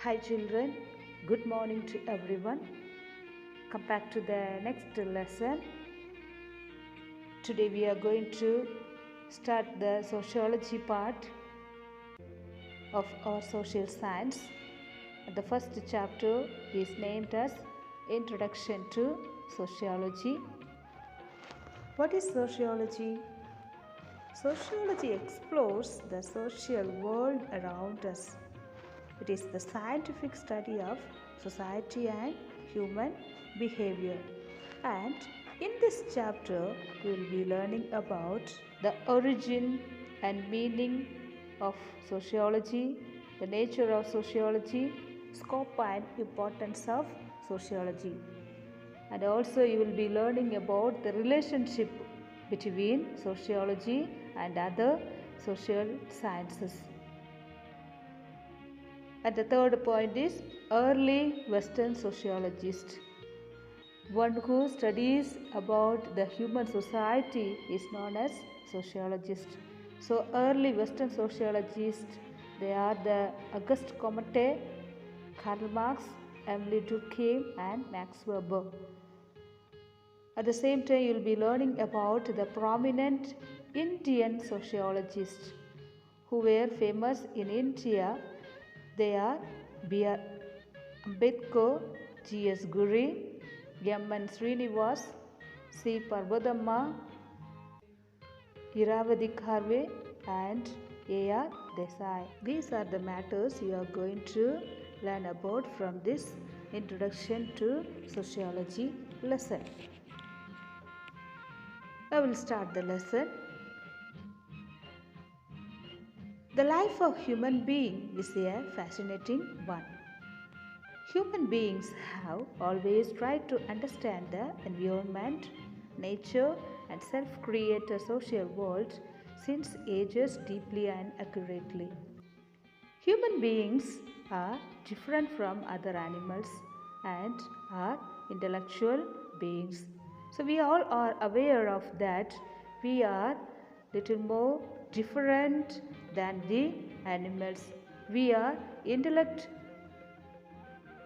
Hi children, good morning to everyone. Come back to the next lesson. Today we are going to start the sociology part of our social science. The first chapter is named as Introduction to Sociology. What is sociology? Sociology explores the social world around us. It is the scientific study of society and human behavior. And in this chapter, we will be learning about the origin and meaning of sociology, the nature of sociology, scope and importance of sociology. And also you will be learning about the relationship between sociology and other social sciences. And the third point is early Western sociologist. One who studies about the human society is known as sociologist. So early Western sociologists, they are the Auguste Comte, Karl Marx, Emile Durkheim and Max Weber. At the same time, you will be learning about the prominent Indian sociologists who were famous in India. They are B.R. Ambedkar, G.S. Guri, M.N. Srinivas, C. Parvadamma, Iravadi Karve and A.R. Desai. These are the matters you are going to learn about from this Introduction to Sociology lesson. I will start the lesson. The life of human being is a fascinating one. Human beings have always tried to understand the environment, nature and self-created social world since ages deeply and accurately. Human beings are different from other animals and are intellectual beings. So we all are aware of that we are little more different than the animals. We are intellect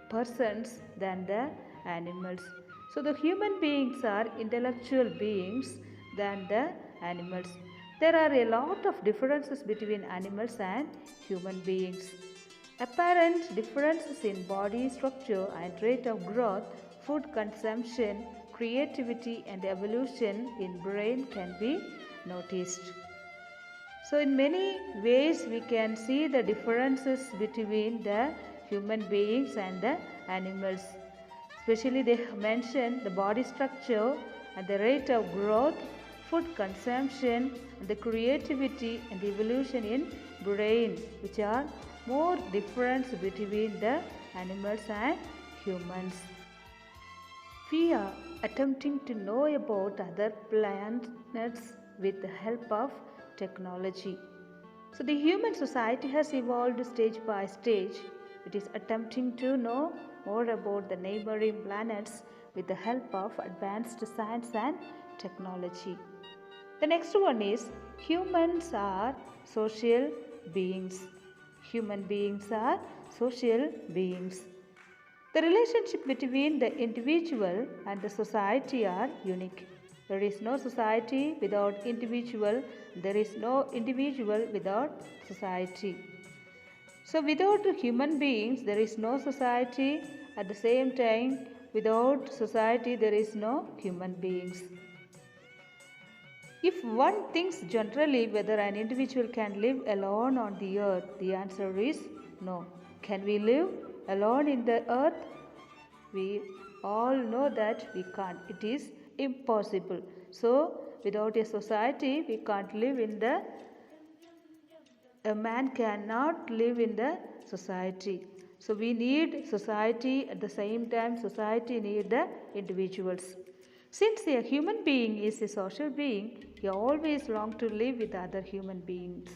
persons than the animals. So the human beings are intellectual beings than the animals. There are a lot of differences between animals and human beings. Apparent differences in body structure and rate of growth, food consumption, creativity and evolution in brain can be noticed. So in many ways we can see the differences between the human beings and the animals. Especially they mention the body structure and the rate of growth, food consumption and the creativity and the evolution in brain, which are more difference between the animals and humans. We are attempting to know about other planets with the help of technology. So the human society has evolved stage by stage. It is attempting to know more about the neighboring planets with the help of advanced science and technology. The next one is humans are social beings. Human beings are social beings. The relationship between the individual and the society are unique. There is no society without individual. There is no individual without society. So without human beings, there is no society. At the same time, without society, there is no human beings. If one thinks generally whether an individual can live alone on the earth, the answer is no. Can we live alone in the earth? We all know that we can't. It is impossible. So, without a society, we can't live in the. A man cannot live in the society. So, we need society at the same time. Society need the individuals. Since a human being is a social being, he always longs to live with other human beings.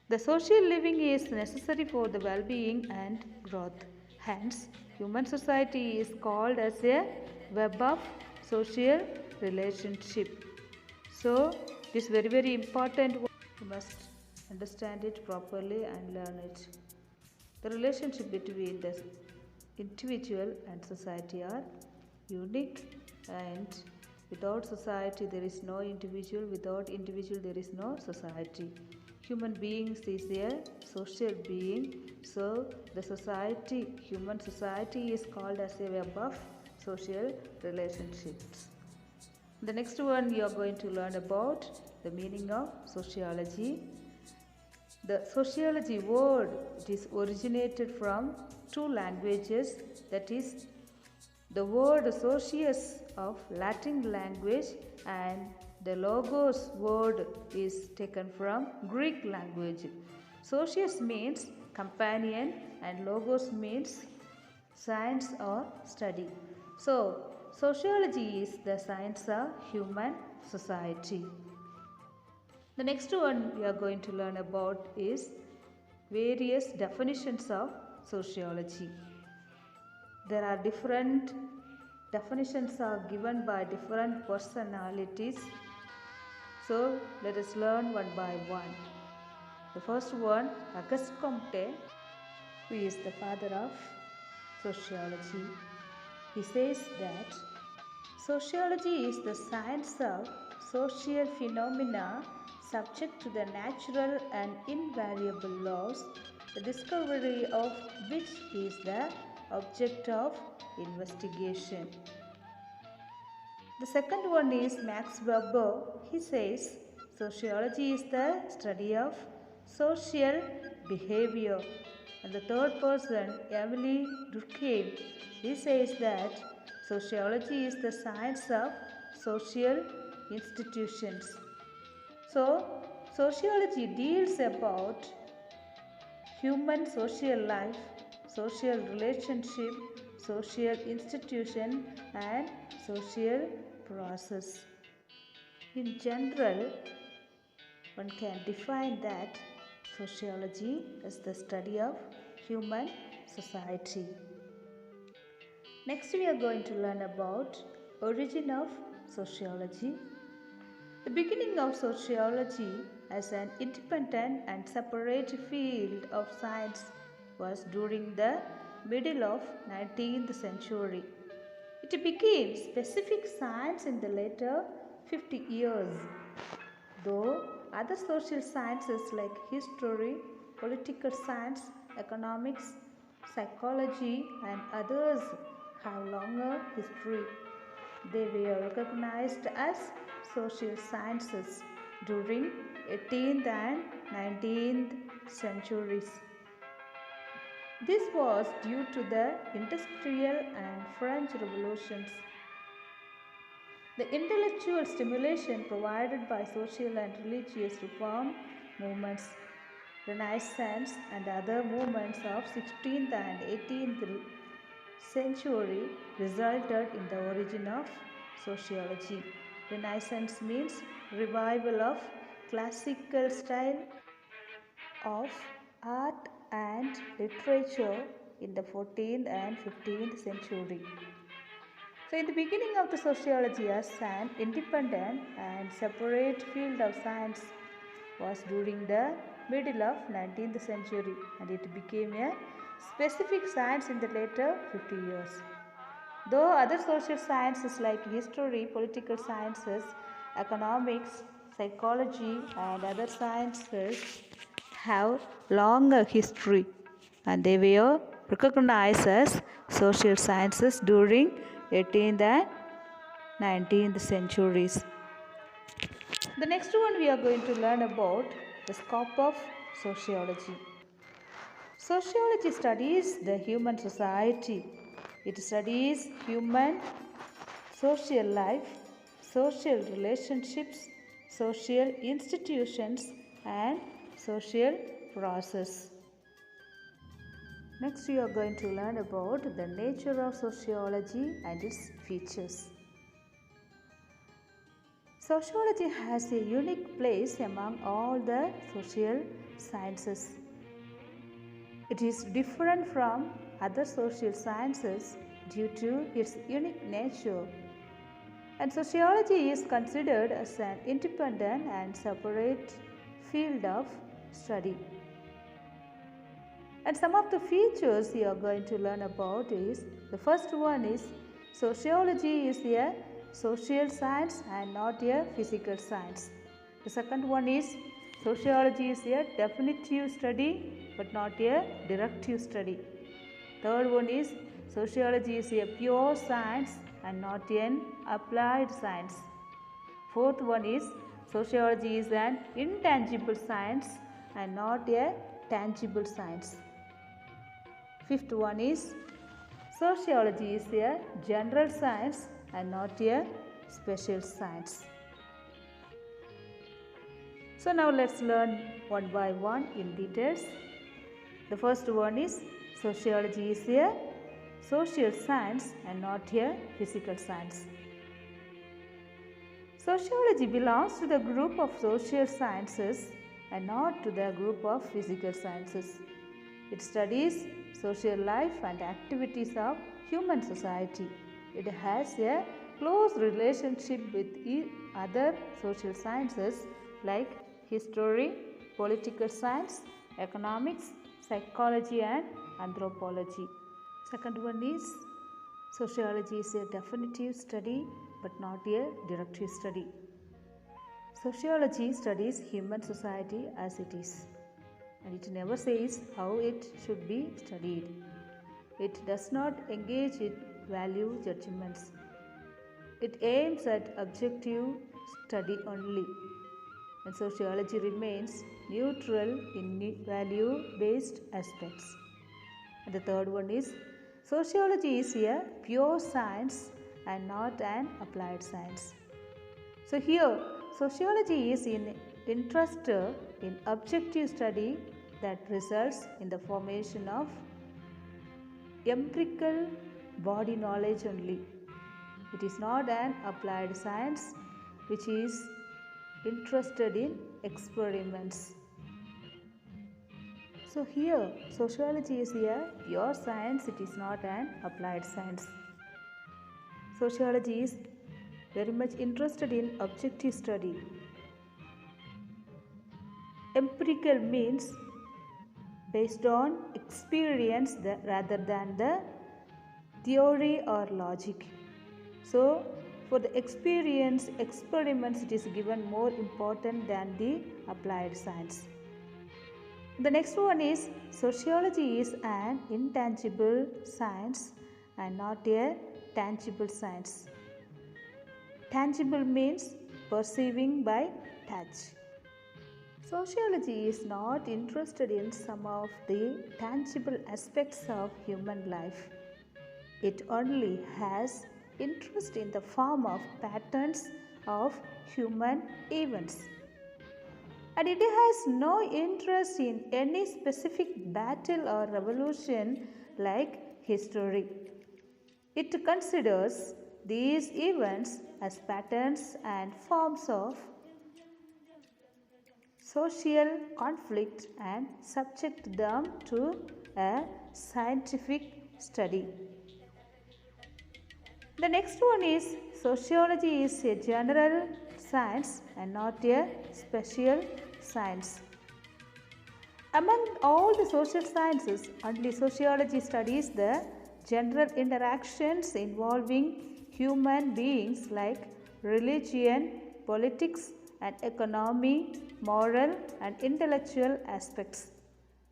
The social living is necessary for the well-being and growth. Hence, human society is called as a web of social relationship. So, it is very, very important. You must understand it properly and learn it. The relationship between the individual and society are unique, and without society there is no individual, without individual there is no society. Human beings is a social being, so the society, human society is called as a web of social relationships. The next one you are going to learn about the meaning of sociology. The sociology word, it is originated from two languages, that is the word socius of Latin language and the logos word is taken from Greek language. Socius means companion and logos means science or study. So sociology is the science of human society. The next one we are going to learn about is various definitions of sociology. There are different definitions are given by different personalities. So let us learn one by one. The first one, Auguste Comte, who is the father of sociology. He says that sociology is the science of social phenomena subject to the natural and invariable laws, the discovery of which is the object of investigation. The second one is Max Weber. He says sociology is the study of social behavior. And the third person, Emily Durkheim, he says that sociology is the science of social institutions. So, sociology deals about human social life, social relationship, social institution and social process. In general, one can define that sociology is the study of human society. Next we are going to learn about origin of sociology. The beginning of sociology as an independent and separate field of science was during the middle of 19th century. It became specific science in the later 50 years. Though other social sciences like history, political science, economics, psychology and others have longer history, they were recognized as social sciences during 18th and 19th centuries. This was due to the industrial and French revolutions. The intellectual stimulation provided by social and religious reform movements, Renaissance and other movements of 16th and 18th century resulted in the origin of sociology. Renaissance means revival of classical style of art and literature in the 14th and 15th century. So in the beginning of the sociology as an independent and separate field of science was during the middle of 19th century, and it became a specific science in the later 50 years. Though other social sciences like history, political sciences, economics, psychology and other sciences have longer history, and they were recognized as social sciences during 18th and 19th centuries. The next one we are going to learn about the scope of sociology. Sociology studies the human society. It studies human social life, social relationships, social institutions and social process. Next we are going to learn about the nature of sociology and its features. Sociology has a unique place among all the social sciences. It is different from other social sciences due to its unique nature, and sociology is considered as an independent and separate field of study. And some of the features you are going to learn about is, the first one is sociology is a social science and not a physical science. The second one is sociology is a definitive study but not a directive study. Third one is sociology is a pure science and not an applied science. Fourth one is sociology is an intangible science and not a tangible science. Fifth one is sociology is a general science and not a special science. So now let's learn one by one in details. The first one is sociology is a social science and not a physical science. Sociology belongs to the group of social sciences and not to the group of physical sciences. It studies social life and activities of human society. It has a close relationship with other social sciences like history, political science, economics, psychology and anthropology. Second one is sociology is a definitive study but not a directive study. Sociology studies human society as it is, and it never says how it should be studied. It does not engage in value judgments. It aims at objective study only, and sociology remains neutral in value-based aspects. And the third one is sociology is a pure science and not an applied science. So here sociology is interested in objective study that results in the formation of empirical body knowledge only. It is not an applied science which is interested in experiments. So here sociology is a pure science, it is not an applied science. Sociology is very much interested in objective study. Empirical means based on experience rather than the theory or logic. So for the experiments it is given more important than the applied science. The next one is sociology is an intangible science and not a tangible science. Tangible means perceiving by touch. Sociology is not interested in some of the tangible aspects of human life. It only has interest in the form of patterns of human events. And it has no interest in any specific battle or revolution like history. It considers these events as patterns and forms of social conflict and subject them to a scientific study. The next one is sociology is a general science and not a special science. Among all the social sciences, only sociology studies the general interactions involving human beings like religion, politics and economy, moral and intellectual aspects.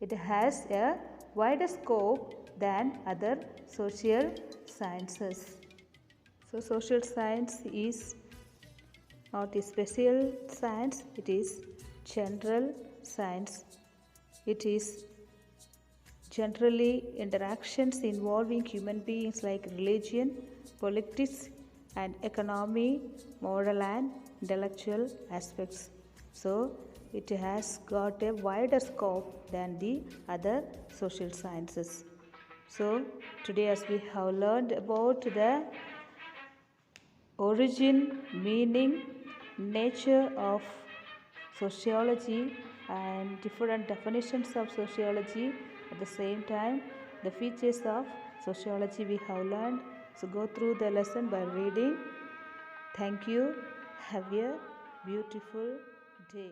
It has a wider scope than other social sciences. So social science is not a special science, it is general science. It is generally interactions involving human beings like religion, politics and economy, moral and intellectual aspects. So it has got a wider scope than the other social sciences. So today as we have learned about the origin, meaning, nature of sociology and different definitions of sociology, at the same time the features of sociology we have learned. So go through the lesson by reading. Thank you. Have a beautiful day.